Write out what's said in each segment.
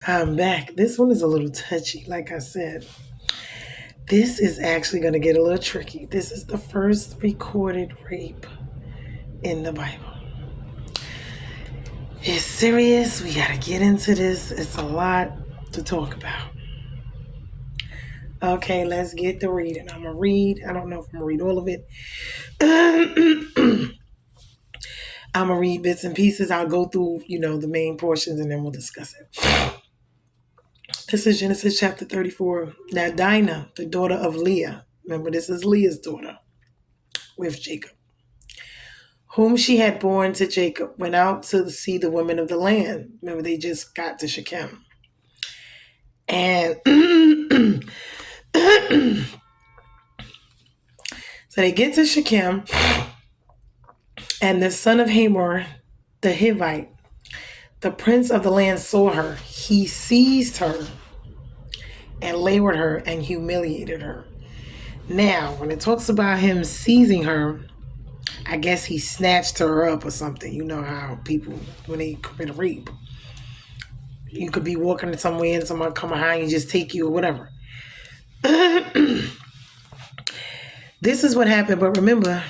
I'm back. This one is a little touchy. Like I said, this is actually going to get a little tricky. This is the first recorded rape in the Bible. It's serious. We got to get into this. It's a lot to talk about. Okay, let's get to reading. I'm going to read. I don't know if I'm going to read all of it. I'm going to read bits and pieces. I'll go through, the main portions and then we'll discuss it. This is Genesis chapter 34. Now Dinah, the daughter of Leah, remember this is Leah's daughter with Jacob, whom she had borne to Jacob, went out to see the women of the land. Remember, they just got to Shechem. And so they get to Shechem, and the son of Hamor, the Hivite, the prince of the land, saw her. He seized her and lay with her and humiliated her. Now, when it talks about him seizing her, I guess he snatched her up or something. You know how people, when they commit a rape, you could be walking somewhere and someone come behind you, just take you or whatever. This is what happened. But remember,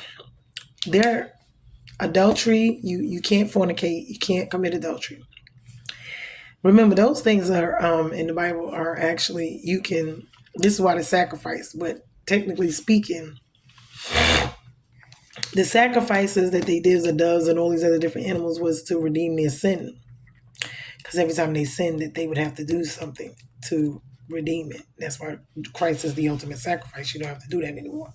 adultery, you can't fornicate, you can't commit adultery. Remember, those things are in the Bible are actually, this is why the sacrifice, but technically speaking, the sacrifices that they did, the doves and all these other different animals, was to redeem their sin. Because every time they sinned, that they would have to do something to redeem it. That's why Christ is the ultimate sacrifice. You don't have to do that anymore.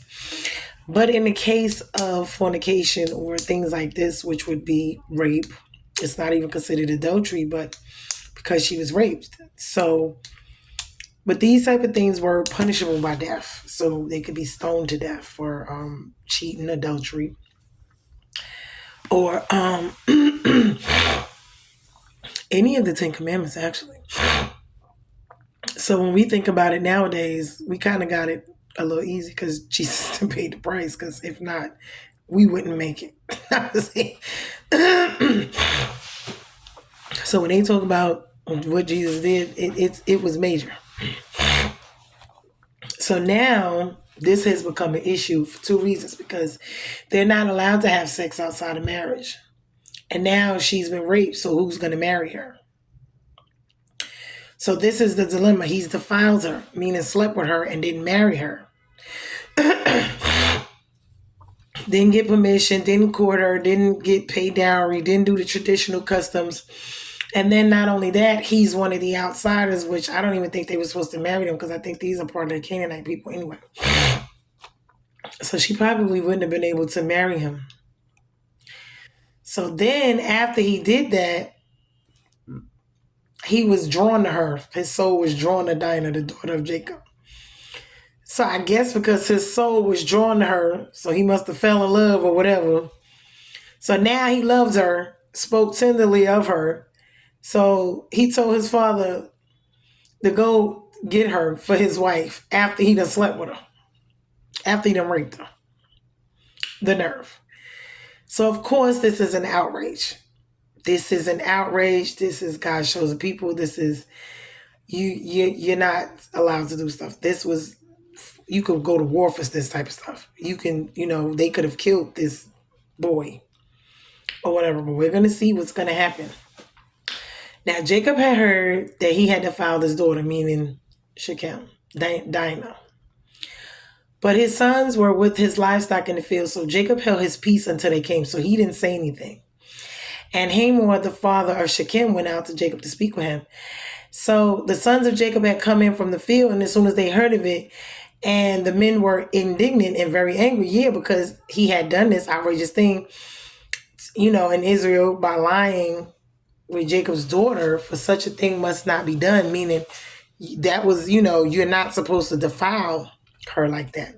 But in the case of fornication or things like this, which would be rape, it's not even considered adultery, but because she was raped. So, but these type of things were punishable by death. So they could be stoned to death for cheating, adultery, or any of the 10 Commandments, actually. So when we think about it nowadays, we kind of got it a little easy because Jesus paid the price. Because if not, we wouldn't make it. So when they talk about what Jesus did, it was major. So now this has become an issue for two reasons. Because they're not allowed to have sex outside of marriage. And now she's been raped, so who's going to marry her? So this is the dilemma. He's defiled her, meaning slept with her and didn't marry her. Didn't get permission, didn't court her, didn't get paid dowry, didn't do the traditional customs. And then not only that, he's one of the outsiders, which I don't even think they were supposed to marry them because I think these are part of the Canaanite people anyway. So she probably wouldn't have been able to marry him. So then after he did that, he was drawn to her. His soul was drawn to Dinah, the daughter of Jacob. So I guess because his soul was drawn to her, so he must have fell in love or whatever. So now he loves her, spoke tenderly of her. So he told his father to go get her for his wife after he done slept with her. After he done raped her. The nerve. So of course this is an outrage. This is an outrage. This is God's chosen people. This is you're not allowed to do stuff. You could go to war for this type of stuff. You can, they could have killed this boy or whatever, but we're going to see what's going to happen. Now, Jacob had heard that he had defiled his daughter, meaning Shechem, Dinah. But his sons were with his livestock in the field, so Jacob held his peace until they came, so he didn't say anything. And Hamor, the father of Shechem, went out to Jacob to speak with him. So the sons of Jacob had come in from the field, and as soon as they heard of it, and the men were indignant and very angry, because he had done this outrageous thing, in Israel by lying with Jacob's daughter, for such a thing must not be done, meaning that was, you're not supposed to defile her like that.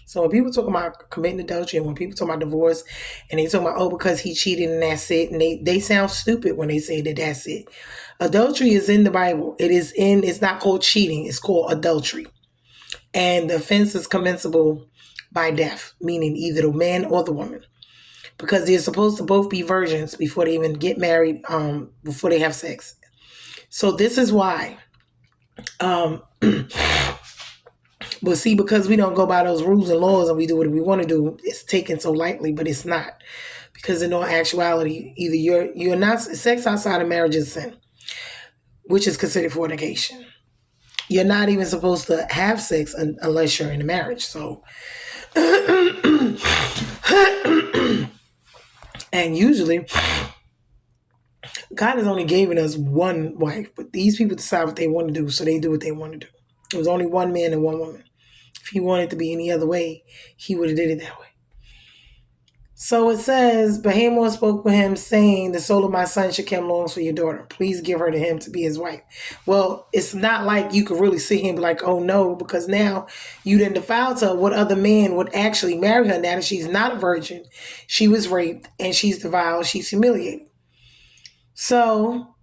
So when people talk about committing adultery and when people talk about divorce and they talk about, because he cheated and that's it, and they sound stupid when they say that that's it. Adultery is in the Bible. It's not called cheating. It's called adultery. And the offense is commensable by death, meaning either the man or the woman. Because they're supposed to both be virgins before they even get married, before they have sex. So this is why. Um, but see, because we don't go by those rules and laws and we do what we want to do, it's taken so lightly, but it's not. Because in all actuality, either you're not sex outside of marriage is sin, which is considered fornication. You're not even supposed to have sex unless you're in a marriage. So, and usually, God has only given us one wife, but these people decide what they want to do, so they do what they want to do. It was only one man and one woman. If he wanted to be any other way, he would have did it that way. So it says, but Hamor spoke with him, saying, the soul of my son Shechem longs for your daughter. Please give her to him to be his wife. Well, it's not like you could really sit here and be like, oh no, because now you didn't defile her. What other man would actually marry her now that she's not a virgin? She was raped and she's defiled. She's humiliated. So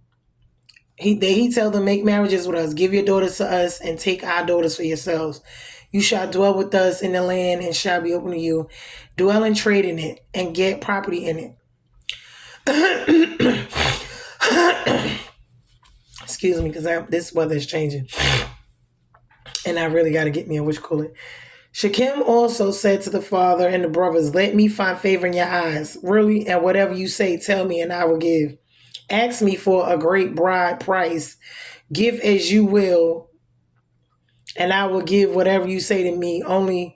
he tell them, make marriages with us. Give your daughters to us and take our daughters for yourselves. You shall dwell with us in the land and shall be open to you. Dwell and trade in it and get property in it. Excuse me, because this weather is changing. And I really got to get me a witch cooler. Shechem also said to the father and the brothers, let me find favor in your eyes. Really, and whatever you say, tell me and I will give. Ask me for a great bride price. Give as you will, and I will give whatever you say to me. Only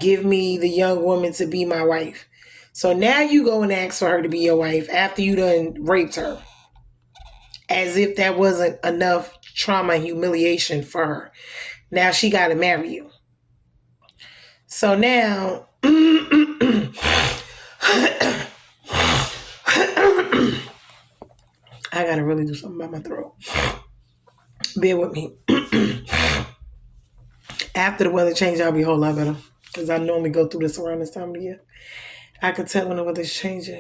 give me the young woman to be my wife. So now you go and ask for her to be your wife after you done raped her. As if that wasn't enough trauma and humiliation for her. Now she got to marry you. So now... I got to really do something about my throat. Bear with me. After the weather change, I'll be a whole lot better. Because I normally go through this around this time of the year. I could tell when the weather's changing.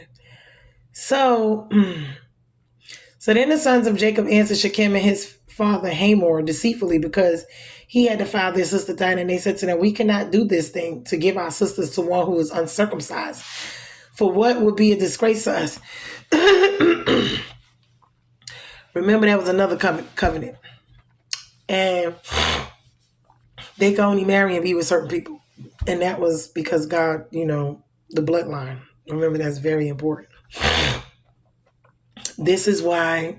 So then the sons of Jacob answered Shechem and his father Hamor deceitfully because he had defiled their sister Dinah. And they said to them, we cannot do this thing to give our sisters to one who is uncircumcised. For what would be a disgrace to us? Remember, that was another covenant. And they could only marry and be with certain people. And that was because God, the bloodline. Remember, that's very important. This is why,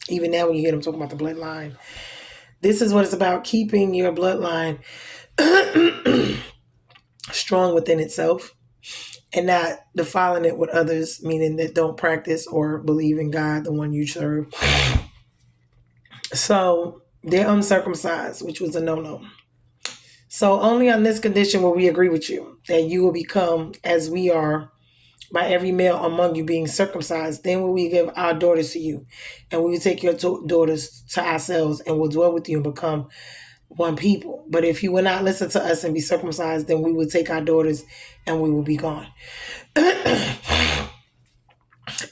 even now when you hear them talking about the bloodline, this is what it's about, keeping your bloodline strong within itself and not defiling it with others, meaning that don't practice or believe in God, the one you serve. So they're uncircumcised, which was a no-no. So only on this condition will we agree with you, that you will become as we are by every male among you being circumcised. Then will we give our daughters to you, and we will take your daughters to ourselves and will dwell with you and become one people. But if you will not listen to us and be circumcised, then we will take our daughters and we will be gone.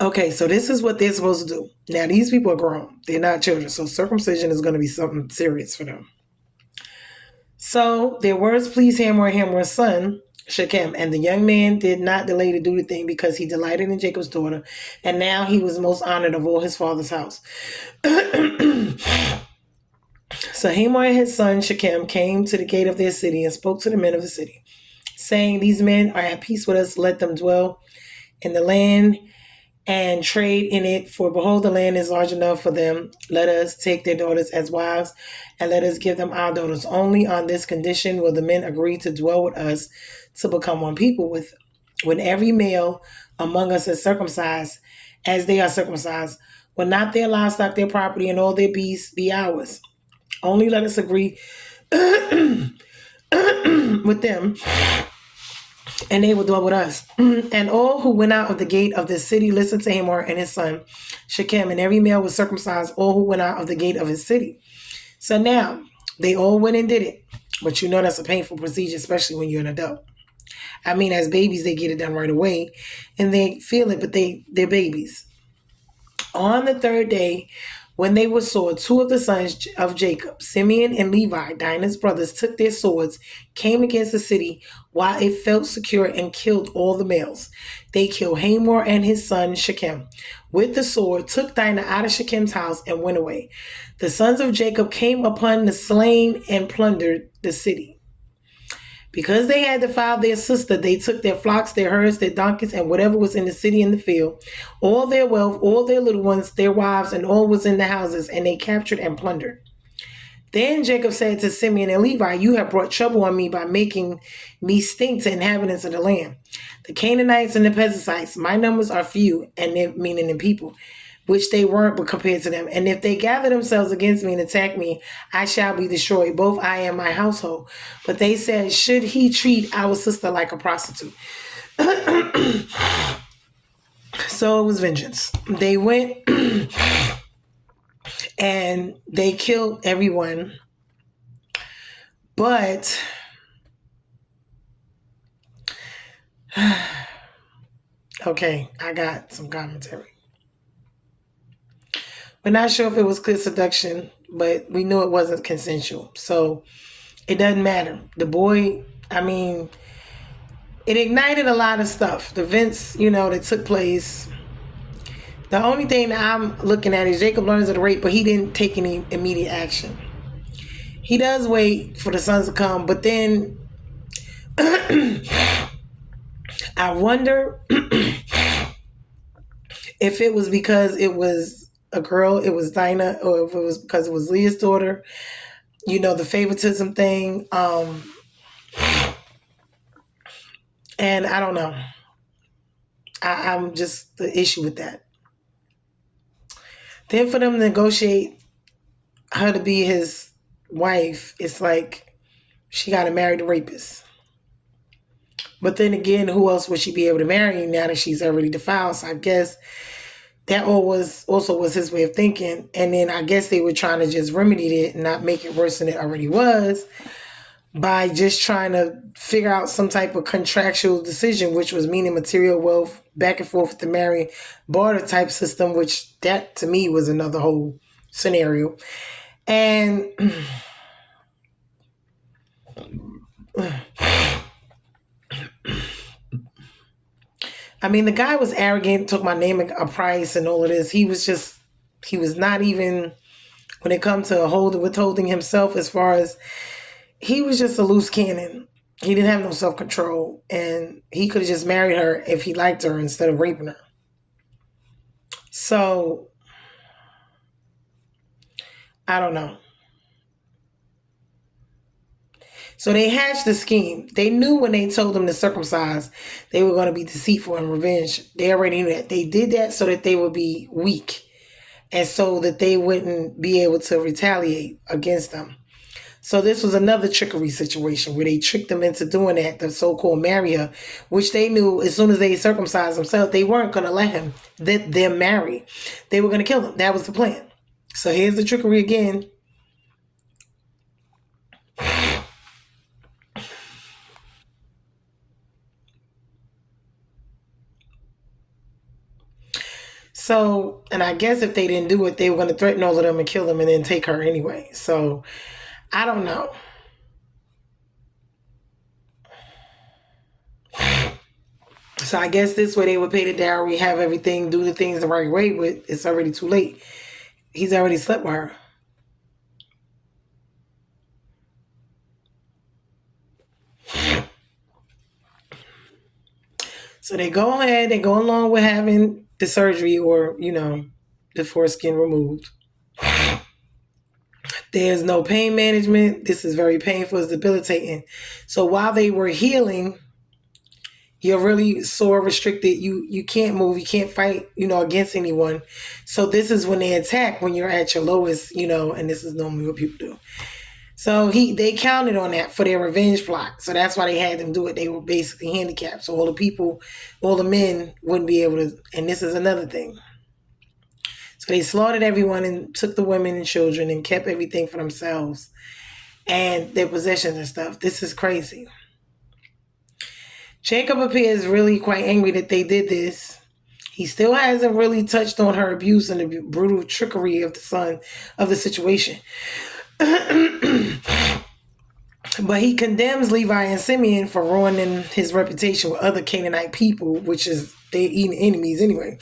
Okay, so this is what they're supposed to do. Now, these people are grown. They're not children. So circumcision is going to be something serious for them. So their words pleased Hamor's son, Shechem, and the young man did not delay to do the thing because he delighted in Jacob's daughter, and now he was most honored of all his father's house. So Hamor and his son Shechem came to the gate of their city and spoke to the men of the city, saying, these men are at peace with us. Let them dwell in the land and trade in it, for behold, the land is large enough for them. Let us take their daughters as wives, and let us give them our daughters. Only on this condition will the men agree to dwell with us, to become one people with. When every male among us is circumcised, as they are circumcised, will not their livestock, their property, and all their beasts be ours? Only let us agree with them, and they will dwell with us. And all who went out of the gate of the city listened to Hamor and his son Shechem, and every male was circumcised, all who went out of the gate of his city. So now, they all went and did it. But that's a painful procedure, especially when you're an adult. I mean, as babies, they get it done right away, and they feel it, but they're babies. On the third day, When they were sore, two of the sons of Jacob, Simeon and Levi, Dinah's brothers, took their swords, came against the city while it felt secure, and killed all the males. They killed Hamor and his son Shechem with the sword, took Dinah out of Shechem's house, and went away. The sons of Jacob came upon the slain and plundered the city. Because they had defiled their sister, they took their flocks, their herds, their donkeys, and whatever was in the city and the field, all their wealth, all their little ones, their wives, and all was in the houses, and they captured and plundered. Then Jacob said to Simeon and Levi, "You have brought trouble on me by making me stink to inhabitants of the land. The Canaanites and the Perizzites, my numbers are few, and meaning in people, which they weren't, but compared to them. And if they gather themselves against me and attack me, I shall be destroyed, both I and my household." But they said, "Should he treat our sister like a prostitute?" So it was vengeance. They went and they killed everyone. But okay, I got some commentary. We're not sure if it was clear seduction, but we knew it wasn't consensual. So it doesn't matter. The boy, I mean, it ignited a lot of stuff. The events, that took place. The only thing that I'm looking at is Jacob learns of the rape, but he didn't take any immediate action. He does wait for the sons to come, but then I wonder if it was because it was a girl, it was Dinah, or if it was because it was Leah's daughter, the favoritism thing. And I don't know. I'm just the issue with that. Then for them to negotiate her to be his wife, it's like she got to marry the rapist. But then again, who else would she be able to marry now that she's already defiled? So I guess that also was his way of thinking. And then I guess they were trying to just remedy it and not make it worse than it already was by just trying to figure out some type of contractual decision, which was meaning material wealth, back and forth with the marry barter type system, which that to me was another whole scenario. And I mean, the guy was arrogant, took my name a price and all of this. He was not even, when it comes to withholding himself, as far as, he was just a loose cannon. He didn't have no self-control, and he could have just married her if he liked her instead of raping her. So, I don't know. So they hatched the scheme. They knew when they told them to circumcise, they were going to be deceitful and revenge. They already knew that. They did that so that they would be weak and so that they wouldn't be able to retaliate against them. So this was another trickery situation where they tricked them into doing that, the so-called marry her, which they knew as soon as they circumcised themselves, they weren't going to let them marry. They were going to kill them. That was the plan. So here's the trickery again. So, and I guess if they didn't do it, they were going to threaten all of them and kill them and then take her anyway. So, I don't know. So I guess this way they would pay the dowry, have everything, do the things the right way, but it's already too late. He's already slept with her. So they go ahead, they go along with having the surgery or, the foreskin removed. There's no pain management. This is very painful, it's debilitating. So while they were healing, you're really sore, restricted. You can't move. You can't fight, against anyone. So this is when they attack, when you're at your lowest, and this is normally what people do. So they counted on that for their revenge plot. So that's why they had them do it. They were basically handicapped. So all the men wouldn't be able to, and this is another thing. So they slaughtered everyone and took the women and children and kept everything for themselves and their possessions and stuff. This is crazy. Jacob appears really quite angry that they did this. He still hasn't really touched on her abuse and the brutal trickery of the son of the situation. But he condemns Levi and Simeon for ruining his reputation with other Canaanite people, which is they're eating enemies anyway.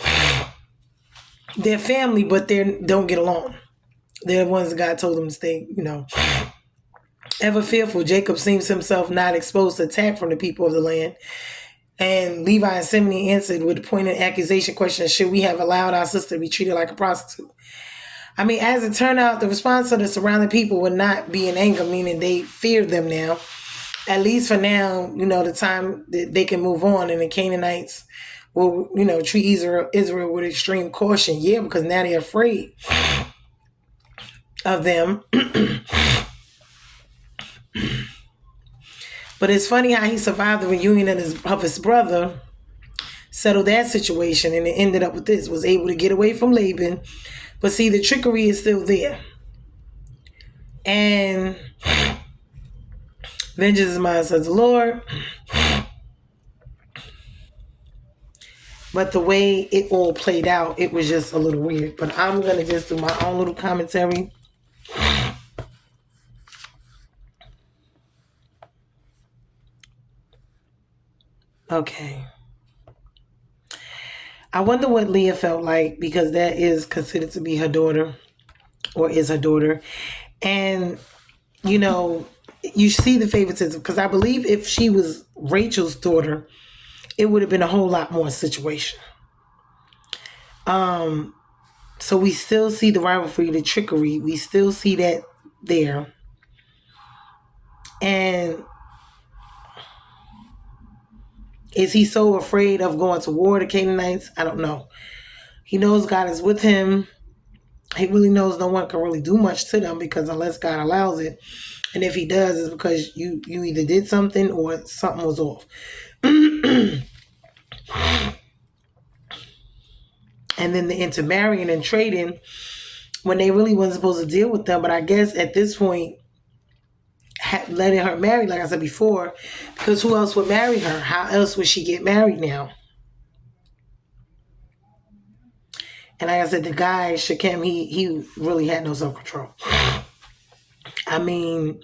They're family, but they don't get along. They're the ones that God told them to stay. Ever fearful, Jacob seems himself not exposed to attack from the people of the land. And Levi and Simeon answered with a pointed accusation question: should we have allowed our sister to be treated like a prostitute? I mean, as it turned out, the response of the surrounding people would not be in anger, meaning they feared them now. At least for now, the time that they can move on, and the Canaanites will, treat Israel with extreme caution. Yeah, because now they're afraid of them. But it's funny how he survived the reunion of his brother, settled that situation, and it ended up with this: was able to get away from Laban. But see, the trickery is still there. And vengeance is mine, says the Lord. But the way it all played out, it was just a little weird. But I'm going to just do my own little commentary. Okay. I wonder what Leah felt like, because that is considered to be her daughter, or is her daughter. And, you see the favoritism, because I believe if she was Rachel's daughter, it would have been a whole lot more situation. So we still see the rivalry, the trickery. We still see that there. And is he so afraid of going to war, the Canaanites? I don't know. He knows God is with him. He really knows no one can really do much to them, because unless God allows it, and if he does, it's because you either did something or something was off. And then the intermarrying and trading, when they really wasn't supposed to deal with them. But I guess at this point, letting her marry, like I said before, because who else would marry her? How else would she get married now? And like I said, the guy, Shechem, he really had no self-control. I mean,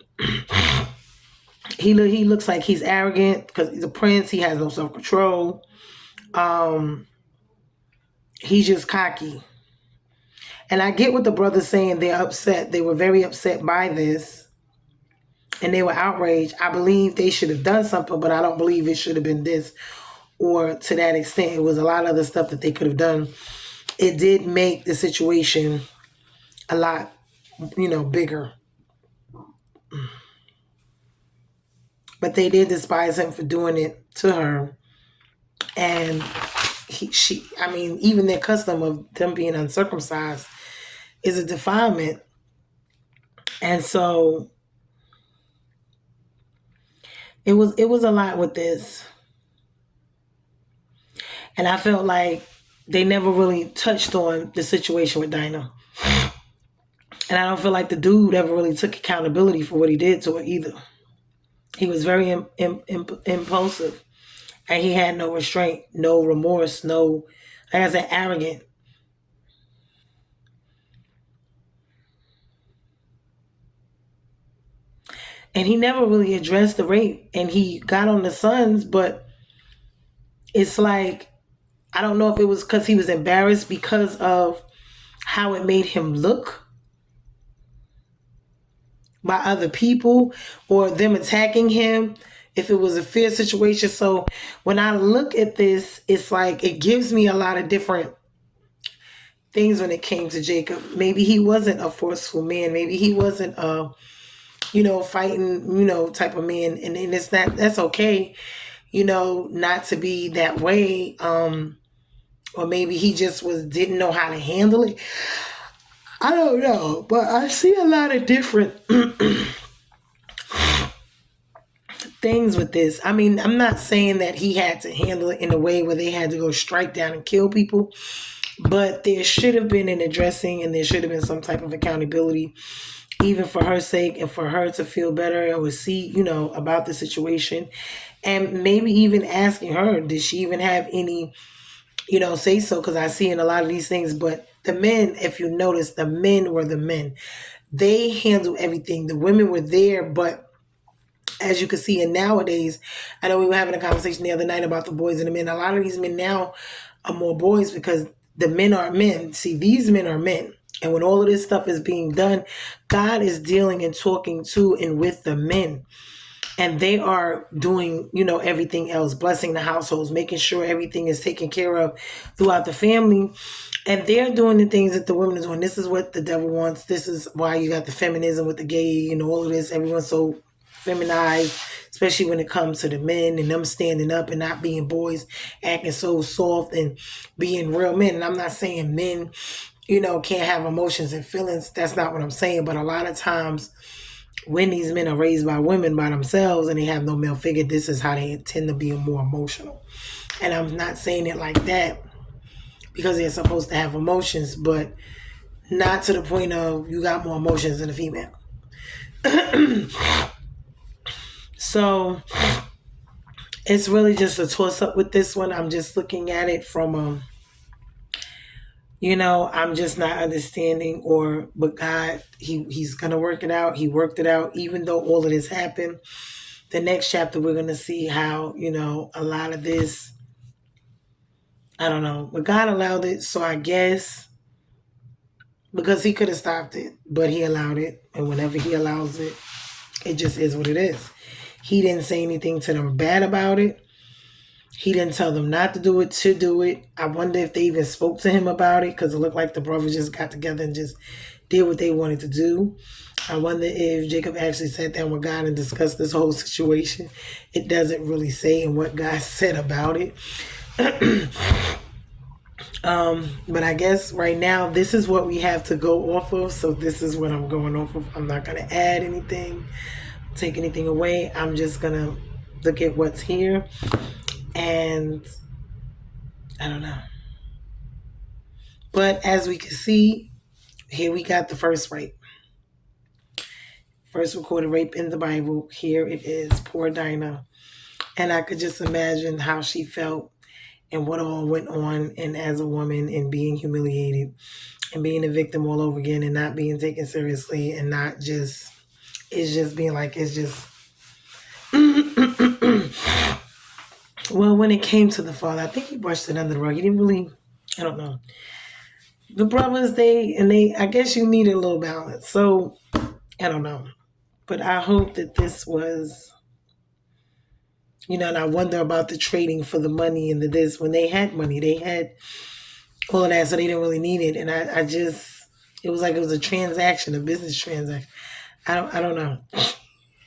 he looks like he's arrogant because he's a prince. He has no self-control. He's just cocky. And I get what the brother's saying. They're upset. They were very upset by this. And they were outraged. I believe they should have done something, but I don't believe it should have been this or to that extent. It was a lot of other stuff that they could have done. It did make the situation a lot, bigger. But they did despise him for doing it to her. And even their custom of them being uncircumcised is a defilement. And so it was a lot with this. And I felt like they never really touched on the situation with Dinah. And I don't feel like the dude ever really took accountability for what he did to her either. He was very impulsive. And he had no restraint, no remorse, no, like I said, arrogant. And he never really addressed the rape. And he got on the sons, but it's like, I don't know if it was because he was embarrassed because of how it made him look by other people, or them attacking him, if it was a fear situation. So when I look at this, it's like it gives me a lot of different things when it came to Jacob. Maybe he wasn't a forceful man. Maybe he wasn't a, fighting, type of man. And it's not, that's okay, not to be that way. Or maybe he just didn't know how to handle it. I don't know, but I see a lot of different things with this. I mean, I'm not saying that he had to handle it in a way where they had to go strike down and kill people, but there should have been an addressing, and there should have been some type of accountability, even for her sake and for her to feel better or see, about the situation. And maybe even asking her, did she even have any say so, because I see in a lot of these things. But the men, if you notice, the men were the men. They handle everything. The women were there, but as you can see, and nowadays, I know we were having a conversation the other night about the boys and the men. A lot of these men now are more boys because the men are men. See, these men are men. And when all of this stuff is being done, God is dealing and talking to and with the men. And they are doing, everything else, blessing the households, making sure everything is taken care of throughout the family. And they're doing the things that the women are doing. This is what the devil wants. This is why you got the feminism with the gay and all of this. Everyone's so feminized, especially when it comes to the men and them standing up and not being boys, acting so soft and being real men. And I'm not saying men, can't have emotions and feelings. That's not what I'm saying. But a lot of times, when these men are raised by women by themselves and they have no male figure, this is how they tend to be more emotional. And I'm not saying it like that because they're supposed to have emotions, but not to the point of you got more emotions than a female. So it's really just a toss up with this one. I'm just looking at it from I'm just not understanding, but God, he's gonna work it out. He worked it out, even though all of this happened. The next chapter, we're gonna see how, a lot of this, I don't know, but God allowed it. So I guess because he could have stopped it, but he allowed it. And whenever he allows it, it just is what it is. He didn't say anything to them bad about it. He didn't tell them not to do it, to do it. I wonder if they even spoke to him about it, because it looked like the brothers just got together and just did what they wanted to do. I wonder if Jacob actually sat down with God and discussed this whole situation. It doesn't really say in what God said about it. But I guess right now, this is what we have to go off of. So this is what I'm going off of. I'm not going to add anything, take anything away. I'm just going to look at what's here. And I don't know. But as we can see, here we got the first rape. First recorded rape in the Bible. Here it is. Poor Dinah. And I could just imagine how she felt and what all went on, and as a woman, and being humiliated and being a victim all over again and not being taken seriously, and not just, it's just being like, it's just well, when it came to the father, I think he brushed it under the rug. He didn't really, I don't know. The brothers, I guess you need a little balance. So I don't know. But I hope that this was, and I wonder about the trading for the money and the this. When they had money, they had all of that, so they didn't really need it. And I just, it was like it was a transaction, a business transaction. I don't know.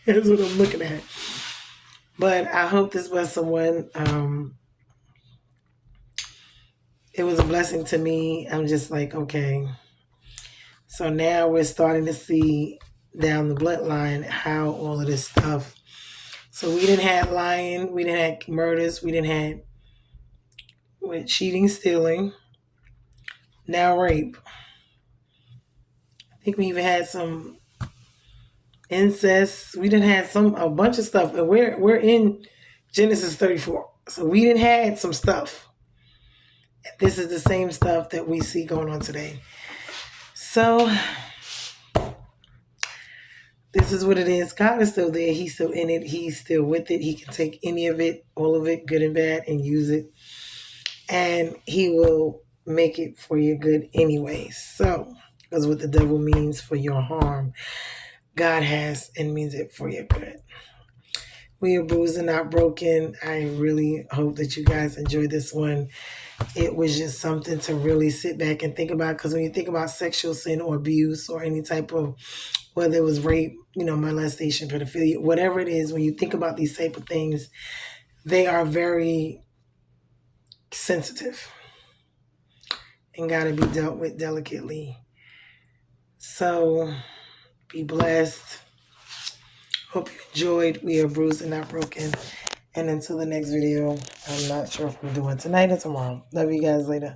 That's what I'm looking at. But I hope this was someone, it was a blessing to me. I'm just like, okay. So now we're starting to see down the bloodline how all of this stuff. So we didn't have lying, we didn't have murders, we didn't have with cheating, stealing, now rape. I think we even had some incest. We didn't have a bunch of stuff, and we're in Genesis 34. So we didn't have some stuff. This is the same stuff that we see going on today. So this is what it is. God is still there. He's still in it. He's still with it. He can take any of it, all of it, good and bad, and use it. And he will make it for your good anyway. So, because what the devil means for your harm, God has and means it for your good. We are bruised and not broken. I really hope that you guys enjoyed this one. It was just something to really sit back and think about, because when you think about sexual sin or abuse or any type of, whether it was rape, molestation, pedophilia, whatever it is, when you think about these type of things, they are very sensitive and got to be dealt with delicately. So be blessed. Hope you enjoyed. We are bruised and not broken. And until the next video, I'm not sure if I'm doing tonight or tomorrow. Love you guys later.